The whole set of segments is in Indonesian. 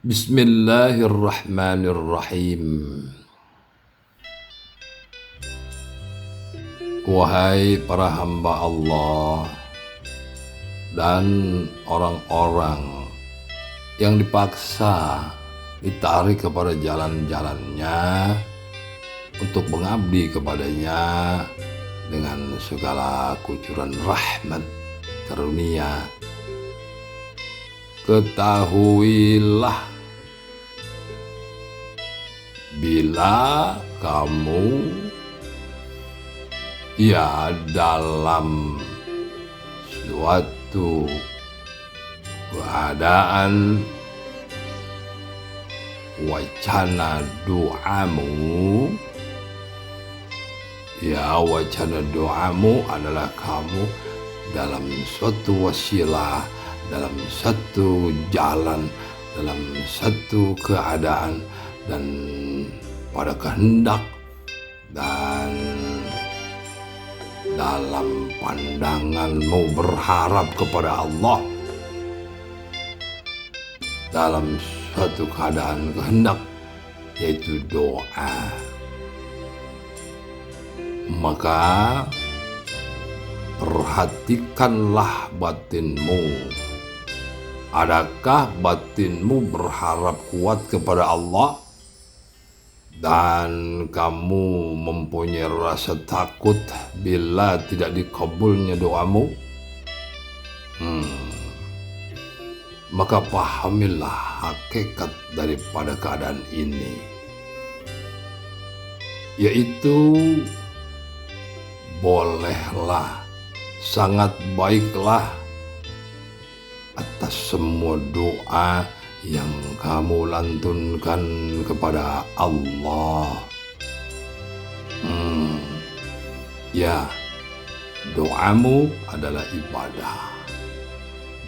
Bismillahirrahmanirrahim. Wahai para hamba Allah dan orang-orang yang dipaksa ditarik kepada jalan-jalannya untuk mengabdi kepadanya dengan segala kucuran rahmat karunia, ketahuilah bila kamu dalam suatu keadaan wacana doamu, wacana doamu adalah kamu dalam suatu wasilah, dalam satu jalan, dalam satu keadaan dan pada kehendak dan dalam pandanganmu berharap kepada Allah dalam suatu keadaan kehendak, yaitu doa. Maka perhatikanlah batinmu. Adakah batinmu berharap kuat kepada Allah dan kamu mempunyai rasa takut bila tidak dikabulnya doamu? Maka pahamilah hakikat daripada keadaan ini, yaitu bolehlah, sangat baiklah atas semua doa yang kamu lantunkan kepada Allah. Doamu adalah ibadah.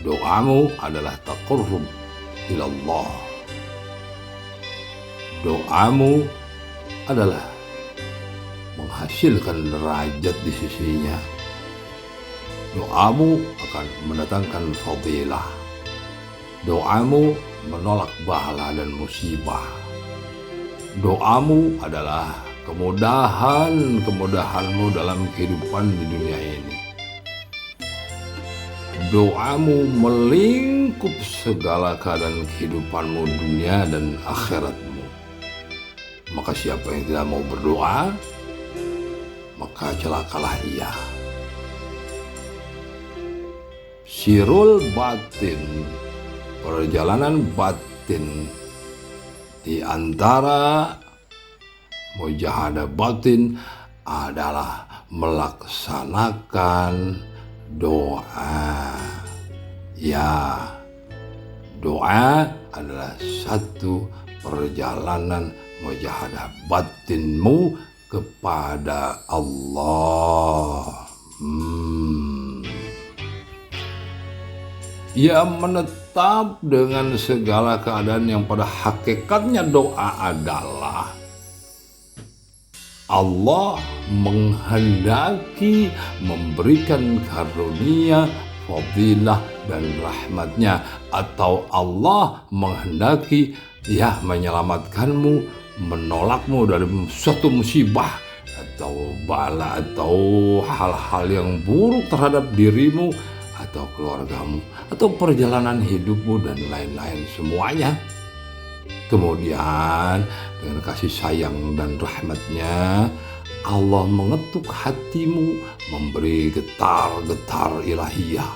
Doamu adalah taqarrub ila Allah. Doamu adalah menghasilkan derajat di sisinya. Doamu akan mendatangkan fadilah. Doamu menolak bala dan musibah. Doamu adalah kemudahanmu dalam kehidupan di dunia ini. Doamu melingkup segala keadaan kehidupanmu dunia dan akhiratmu. Maka siapa yang tidak mau berdoa, maka celakalah ia. Sirul batin, perjalanan batin di antara mujahadah batin adalah melaksanakan doa. Doa adalah satu perjalanan mujahadah batinmu kepada Allah. Ia menetap dengan segala keadaan yang pada hakikatnya doa adalah Allah menghendaki memberikan karunia, fadilah dan rahmatnya, atau Allah menghendaki menyelamatkanmu, menolakmu dari suatu musibah atau bala atau hal-hal yang buruk terhadap dirimu atau keluargamu atau perjalanan hidupmu dan lain-lain semuanya. Kemudian dengan kasih sayang dan rahmatnya Allah mengetuk hatimu, memberi getar-getar ilahiyah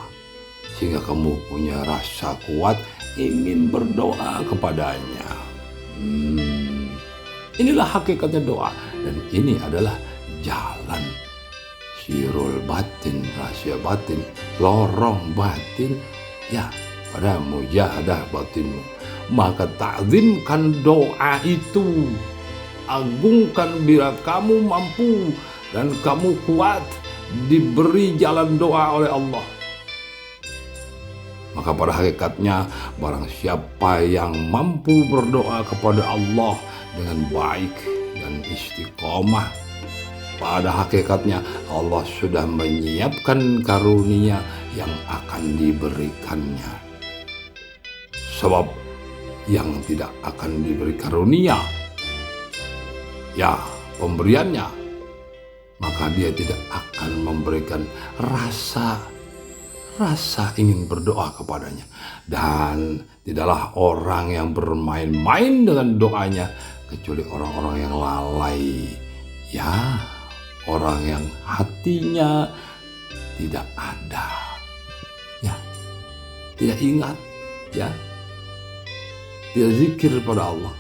sehingga kamu punya rasa kuat ingin berdoa kepadanya. Inilah hakikatnya doa, dan ini adalah jalan sirul batin, rahasia batin, lorong batin pada mujahadah batinmu. Maka ta'zimkan doa itu, agungkan bila kamu mampu dan kamu kuat diberi jalan doa oleh Allah. Maka pada hakikatnya barang siapa yang mampu berdoa kepada Allah dengan baik dan istiqomah, pada hakikatnya Allah sudah menyiapkan karunia yang akan diberikannya. Sebab yang tidak akan diberi karunia, ya, pemberiannya, maka dia tidak akan memberikan rasa ingin berdoa kepadanya. Dan tidaklah orang yang bermain-main dengan doanya kecuali orang-orang yang lalai, ya, orang yang hatinya tidak ada, ya, tidak ingat, ya, tidak zikir pada Allah.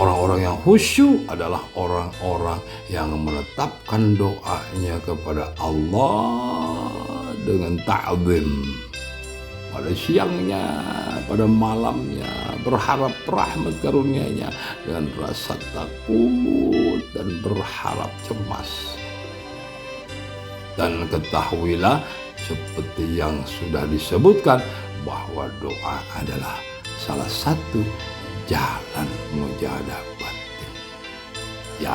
Orang-orang yang khusyuk adalah orang-orang yang menetapkan doanya kepada Allah dengan ta'zim. Pada siangnya, pada malamnya, berharap rahmat karunia-Nya dengan rasa takut dan berharap cemas. Dan ketahuilah seperti yang sudah disebutkan bahwa doa adalah salah satu jalan mujahadah batin. Ya,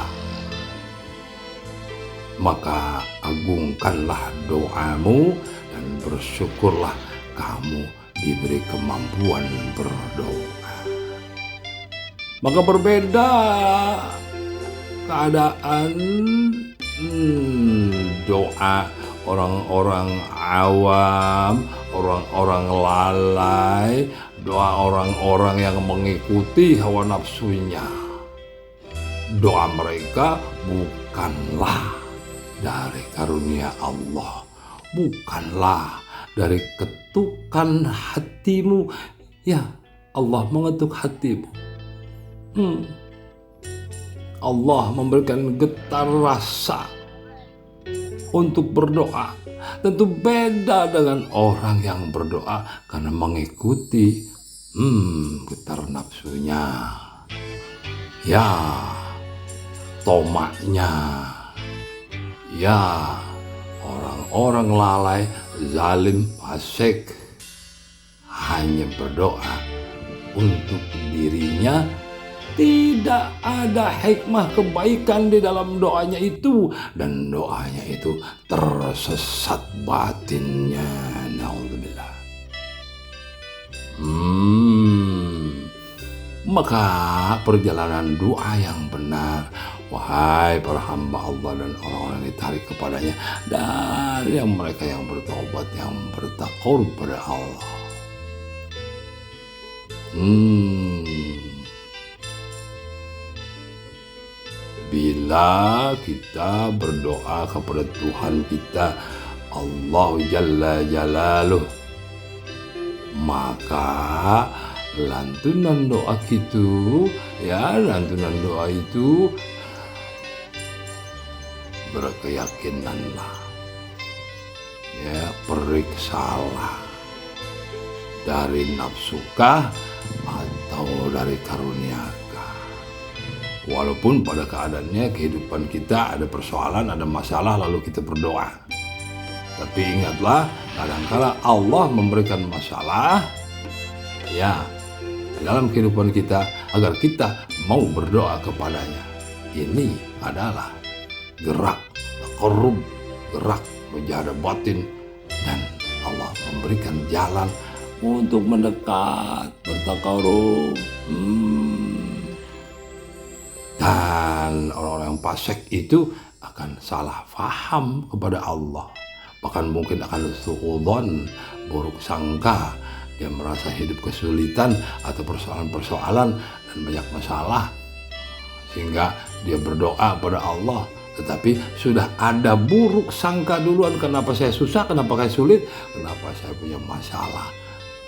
maka agungkanlah doamu dan bersyukurlah kamu diberi kemampuan berdoa. Maka berbeda keadaan doa orang-orang awam, orang-orang lalai, doa orang-orang yang mengikuti hawa nafsunya. Doa mereka bukanlah dari karunia Allah, bukanlah dari ketukan hatimu. Ya, Allah mengetuk hatimu. Allah memberikan getar rasa untuk berdoa. Tentu beda dengan orang yang berdoa karena mengikuti getar nafsunya, ya, tomaknya, ya, orang-orang lalai, zalim, fasik hanya berdoa untuk dirinya. Tidak ada hikmah kebaikan di dalam doanya itu, dan doanya itu tersesat batinnya. Naudzubillah. Maka perjalanan doa yang benar, wahai para hamba Allah dan orang-orang yang ditarik kepadanya, dari yang mereka yang bertobat, yang bertakwa pada Allah. Bila kita berdoa kepada Tuhan kita, Allah Jalla Jalaluh, maka lantunan doa itu, ya, lantunan doa itu berkeyakinanlah, ya, periksalah dari nafsukah atau dari karuniakah. Walaupun pada keadaannya kehidupan kita ada persoalan, ada masalah, lalu kita berdoa. Tapi ingatlah, kadangkala Allah memberikan masalah, ya, dalam kehidupan kita agar kita mau berdoa kepadanya. Ini adalah gerak taqarrub, gerak mujahadah batin, dan Allah memberikan jalan untuk mendekat, bertaqarrub. Dan orang-orang yang fasik itu akan salah faham kepada Allah, bahkan mungkin akan suudzon, buruk sangka. Dia merasa hidup kesulitan atau persoalan-persoalan dan banyak masalah, sehingga dia berdoa pada Allah, tetapi sudah ada buruk sangka duluan. Kenapa saya susah, kenapa saya sulit, kenapa saya punya masalah.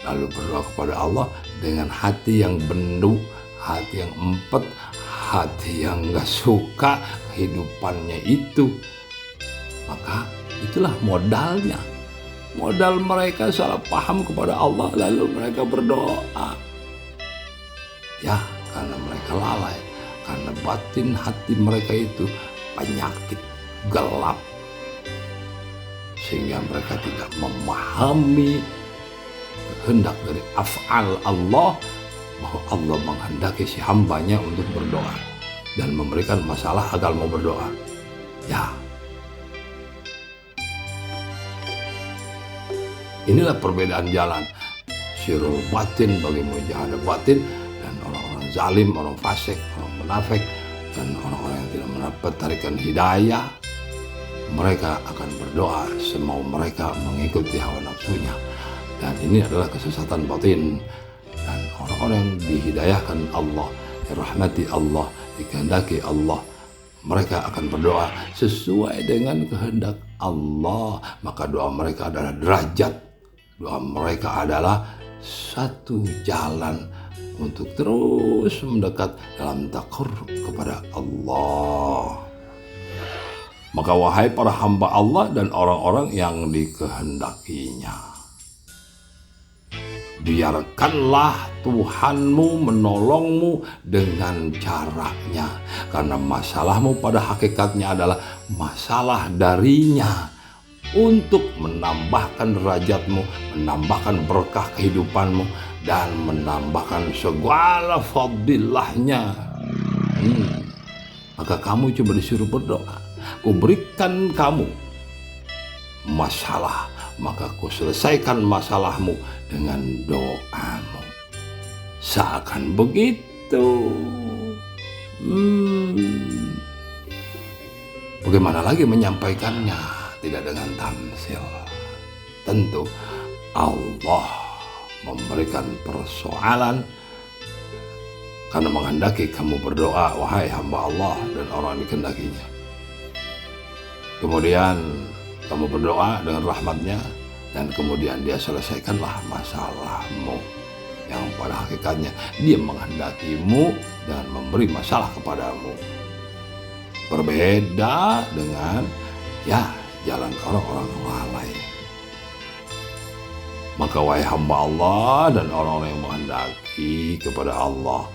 Lalu berdoa kepada Allah dengan hati yang bendu, hati yang empet, hati yang gak suka kehidupannya itu. Maka itulah modalnya. Modal mereka salah paham kepada Allah, lalu mereka berdoa. Ya, karena mereka lalai, karena batin hati mereka itu penyakit gelap, sehingga mereka tidak memahami kehendak dari af'al Allah, bahwa Allah menghendaki si hambanya untuk berdoa dan memberikan masalah agar mau berdoa. Ya, Inilah perbedaan jalan. Sirul batin bagi mujahadah batin, dan orang-orang zalim, orang fasik, orang munafik, dan orang-orang yang tidak mendapat tarikan hidayah, mereka akan berdoa semau mereka mengikuti hawa nafsunya. Dan ini adalah kesesatan batin. Dan orang-orang yang dihidayahkan Allah, dirahmati Allah, dikehendaki Allah, mereka akan berdoa sesuai dengan kehendak Allah. Maka doa mereka adalah derajat. Doa mereka adalah satu jalan untuk terus mendekat dalam taqarrub kepada Allah. Maka wahai para hamba Allah dan orang-orang yang dikehendakinya, biarkanlah Tuhanmu menolongmu dengan caranya. Karena masalahmu pada hakikatnya adalah masalah darinya, untuk menambahkan derajatmu, menambahkan berkah kehidupanmu, dan menambahkan segala fadilahnya. Maka kamu cuma disuruh berdoa. Kuberikan kamu masalah, maka ku selesaikan masalahmu dengan doamu. Seakan begitu. Bagaimana lagi menyampaikannya? Tidak dengan tamsil. Tentu Allah memberikan persoalan karena menghendaki kamu berdoa, wahai hamba Allah dan orang yang dikehendakinya. Kemudian kamu berdoa dengan rahmatnya, dan kemudian dia selesaikanlah masalahmu, yang pada hakikatnya dia menghendakimu dan memberi masalah kepadamu. Berbeda dengan jalan orang-orang lalai. Maka wahai hamba Allah dan orang-orang yang menghendaki kepada Allah,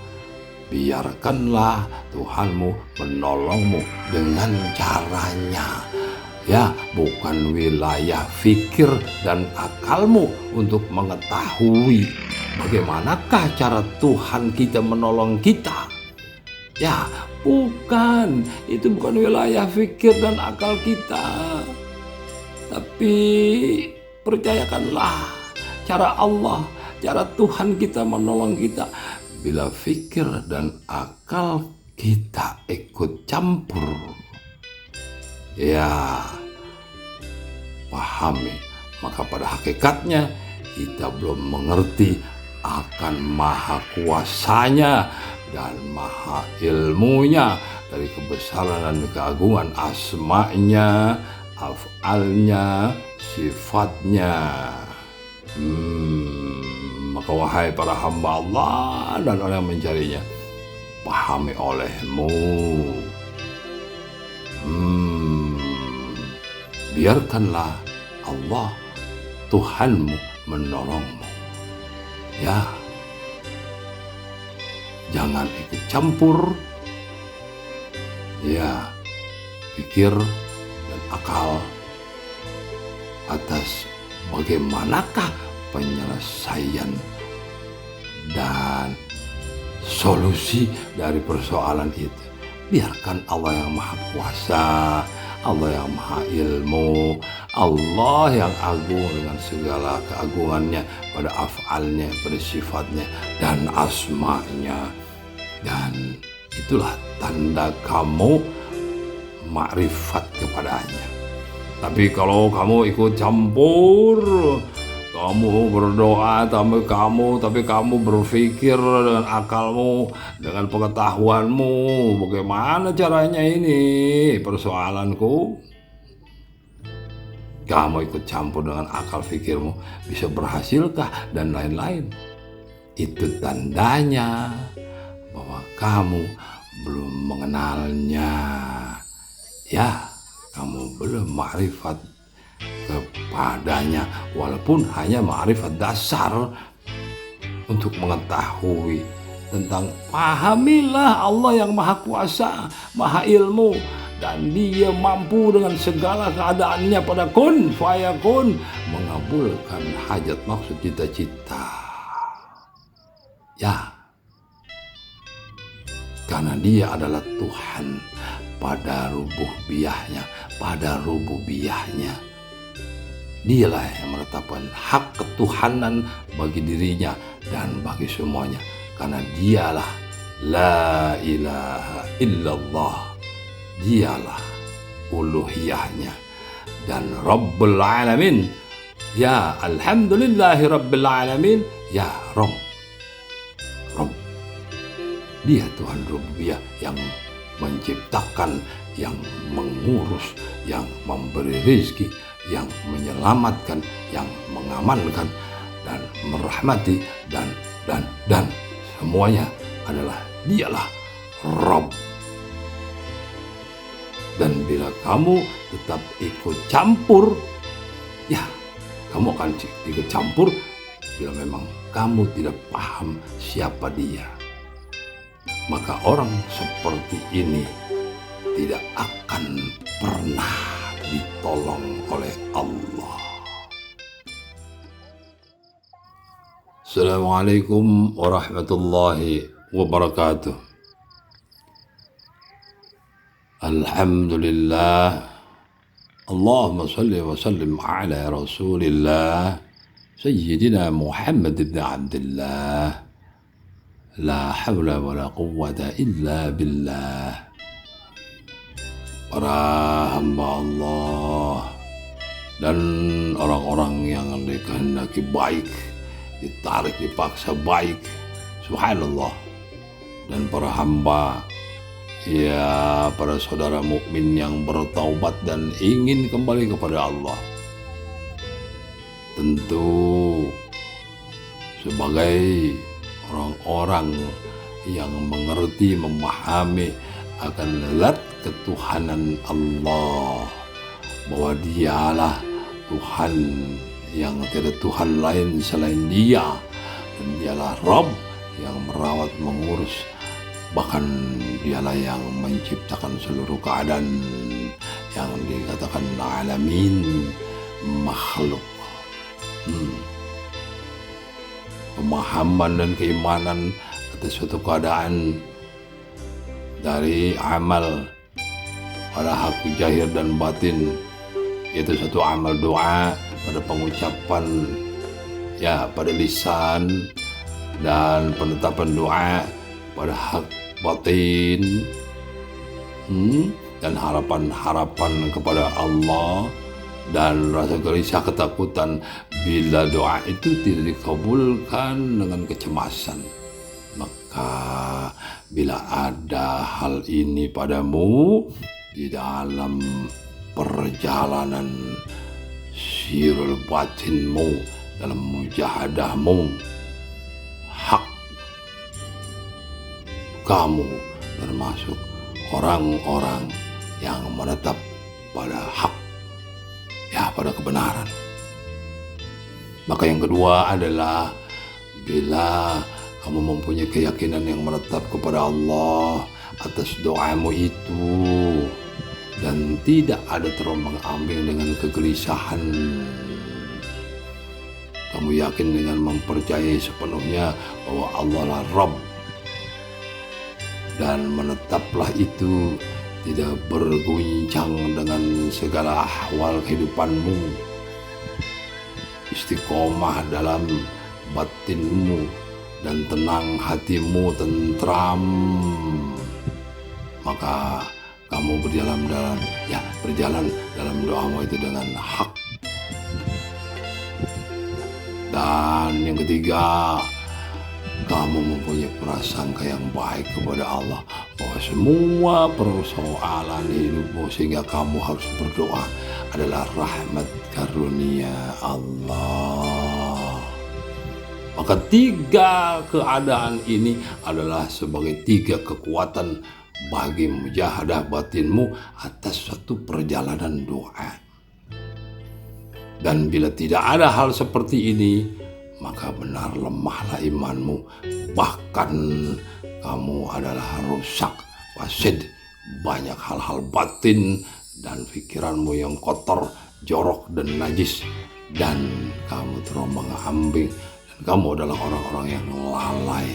biarkanlah Tuhanmu menolongmu dengan caranya. Bukan wilayah fikir dan akalmu untuk mengetahui bagaimanakah cara Tuhan kita menolong kita. Bukan. Itu bukan wilayah fikir dan akal kita. Tapi percayakanlah cara Allah, cara Tuhan kita menolong kita. Bila fikir dan akal kita ikut campur, pahami, maka pada hakikatnya kita belum mengerti akan maha kuasanya dan maha ilmunya, dari kebesaran dan keagungan asma'nya, af'alnya, sifatnya. Maka wahai para hamba Allah dan orang yang mencarinya, pahami olehmu. Biarkanlah Allah Tuhanmu menolongmu. Jangan ikut campur pikir dan akal atas bagaimanakah penyelesaian dan solusi dari persoalan itu. Biarkan Allah yang maha kuasa, Allah yang maha ilmu, Allah yang agung dengan segala keagungannya pada af'alnya, pada sifatnya dan asma'nya. Dan itulah tanda kamu makrifat kepadanya. Tapi kalau kamu ikut campur, kamu berdoa tapi kamu berpikir dengan akalmu, dengan pengetahuanmu, bagaimana caranya ini persoalanku? Kamu ikut campur dengan akal fikirmu, bisa berhasilkah dan lain-lain. Itu tandanya bahwa kamu belum mengenalnya. Kamu belum makrifat kepadanya, walaupun hanya ma'rifat dasar untuk mengetahui tentang, pahamilah Allah yang maha kuasa, maha ilmu, dan dia mampu dengan segala keadaannya pada kun fayakun mengabulkan hajat maksud cita-cita. Karena dia adalah Tuhan pada rububiyahnya, Dialah yang menetapkan hak ketuhanan bagi dirinya dan bagi semuanya. Karena dialah la ilaha illallah. Dialah uluhiyahnya dan Rabbul Alamin. Ya alhamdulillahi Rabbil Alamin. Ya Rabb. Rabb. Dia Tuhan Rububiyah yang menciptakan, yang mengurus, yang memberi rezeki, yang menyelamatkan, yang mengamankan, dan merahmati, dan semuanya adalah dialah Rabb. Dan bila kamu tetap ikut campur, ya kamu akan ikut campur bila memang kamu tidak paham siapa dia. Maka orang seperti ini tidak akan pernah ditolong oleh Allah. Assalamualaikum warahmatullahi wabarakatuh. Alhamdulillah. Allahumma salli wa sallim ala rasulillah Sayyidina Muhammad ibn Abdullah. La hawla wa la quwwata illa billah. Para hamba Allah dan orang-orang yang dikehendaki baik, ditarik dipaksa baik, subhanallah. Dan para hamba, ya para saudara mukmin yang bertaubat dan ingin kembali kepada Allah, tentu sebagai orang-orang yang mengerti, memahami akan zat ketuhanan Allah, bahwa dialah Tuhan yang tidak Tuhan lain selain dia, dan dialah Rabb yang merawat, mengurus, bahkan dialah yang menciptakan seluruh keadaan yang dikatakan alamin, makhluk. Pemahaman dan keimanan atas suatu keadaan dari amal pada hak zahir dan batin, yaitu satu amal doa pada pengucapan, ya pada lisan, dan penetapan doa pada hak batin, dan harapan-harapan kepada Allah, dan rasa gelisah ketakutan bila doa itu tidak dikabulkan dengan kecemasan. Maka bila ada hal ini padamu di dalam perjalanan sirul batinmu, dalam mujahadahmu, hak kamu termasuk orang-orang yang menetap pada hak, ya pada kebenaran. Maka yang kedua adalah bila kamu mempunyai keyakinan yang menetap kepada Allah atas doamu itu, dan tidak ada terombang-ambing dengan kegelisahan. Kamu yakin dengan mempercayai sepenuhnya bahwa Allah lah Rabb, dan menetaplah itu tidak berguncang dengan segala ahwal kehidupanmu, istiqomah dalam batinmu, dan tenang hatimu, tentram, maka kamu berjalan dalam doamu itu dengan hak. Dan yang ketiga, kamu mempunyai prasangka yang baik kepada Allah, bahwa semua persoalan hidupmu sehingga kamu harus berdoa adalah rahmat karunia Allah. Maka tiga keadaan ini adalah sebagai tiga kekuatan bagi mujahadah batinmu atas suatu perjalanan doa. Dan bila tidak ada hal seperti ini, maka benar lemahlah imanmu, bahkan kamu adalah rusak, fasid, banyak hal-hal batin dan pikiranmu yang kotor, jorok dan najis, dan kamu terombang-ambing, dan kamu adalah orang-orang yang lalai,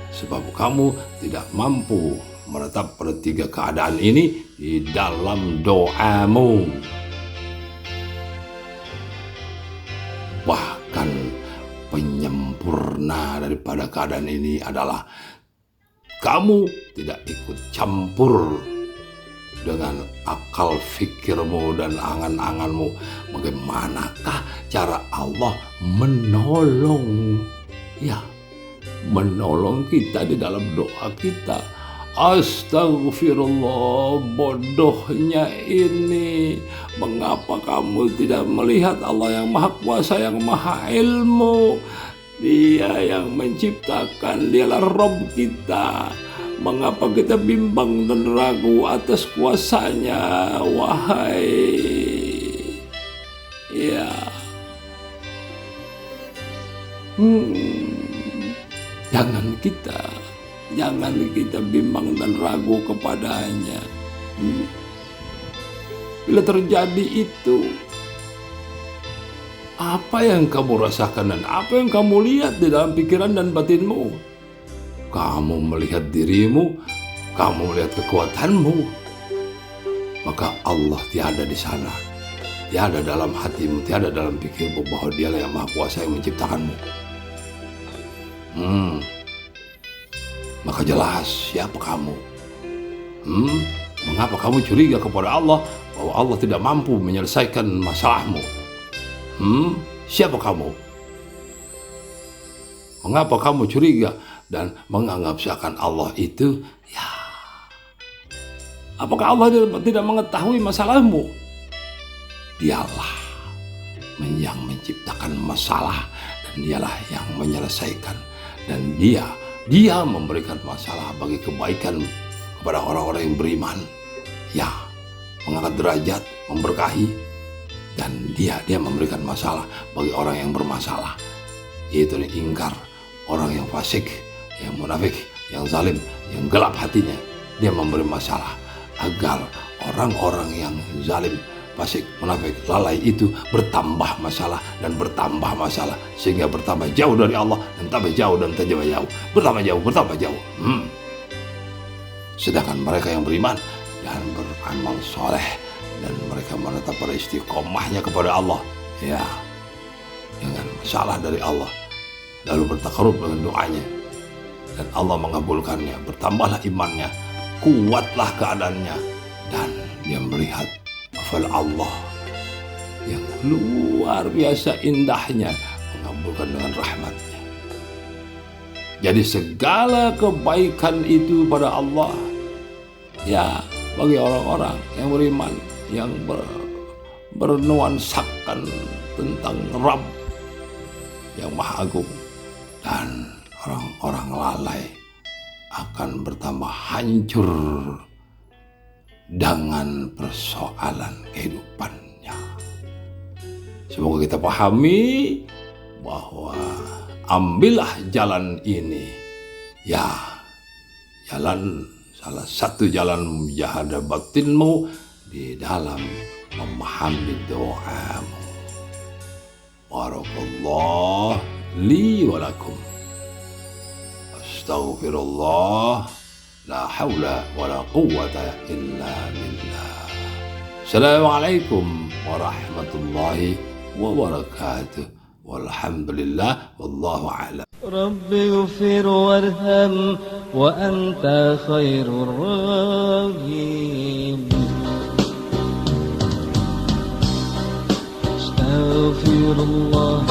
sebab kamu tidak mampu menetap pada tiga keadaan ini di dalam doamu. penyempurna daripada keadaan ini adalah kamu tidak ikut campur dengan akal fikirmu dan angan-anganmu. Bagaimanakah cara Allah menolong? Ya, menolong kita di dalam doa kita. Astagfirullah, bodohnya ini. Mengapa kamu tidak melihat Allah yang maha kuasa, yang maha ilmu? Dia yang menciptakan, dialah Rabb kita. Mengapa kita bimbang dan ragu atas kuasanya? Wahai, ya, jangan kita bimbang dan ragu kepadanya. Bila terjadi itu, apa yang kamu rasakan dan apa yang kamu lihat di dalam pikiran dan batinmu? Kamu melihat dirimu, kamu melihat kekuatanmu, maka Allah tiada di sana, tiada dalam hatimu, tiada dalam pikirmu bahwa Dialah yang Maha Kuasa yang menciptakanmu. Maka jelas siapa kamu? Mengapa kamu curiga kepada Allah bahwa Allah tidak mampu menyelesaikan masalahmu? Siapa kamu? Mengapa kamu curiga dan menganggap seakan Allah itu, ya, apakah Allah tidak mengetahui masalahmu? Dialah yang menciptakan masalah dan dialah yang menyelesaikan, dan dia memberikan masalah bagi kebaikan kepada orang-orang yang beriman, ya, mengangkat derajat, memberkahi, dan dia memberikan masalah bagi orang yang bermasalah, yaitu ingkar, orang yang fasik, yang munafik, yang zalim, yang gelap hatinya. Dia memberi masalah agar orang-orang yang zalim, fasik, munafik, lalai itu bertambah masalah dan bertambah masalah, sehingga bertambah jauh dari Allah dan tambah jauh dan tambah jauh, bertambah jauh. Sedangkan mereka yang beriman dan beramal soleh dan mereka menetap pada istiqomahnya kepada Allah, ya, dengan masalah dari Allah, lalu bertakarub dengan doanya, dan Allah mengabulkannya, bertambahlah imannya, kuatlah keadaannya, dan dia melihat hafal Allah yang luar biasa indahnya, mengabulkan dengan rahmatnya. Jadi segala kebaikan itu pada Allah, ya, bagi orang-orang yang beriman, yang bernuansakan tentang Rabb yang Maha Agung. Dan orang-orang lalai akan bertambah hancur dengan persoalan kehidupannya. Semoga kita pahami bahwa ambillah jalan ini, ya, jalan, salah satu jalan mujahadah batinmu di dalam memahami doamu. Barakallah li wa lakum. Astaghfirullah, la haula wa la quwwata illa billah. Assalamualaikum warahmatullahi wabarakatuh. Walhamdulillah, wallahu a'lam. Rabbi ighfir warham wa anta khairur rahim. Astaghfirullah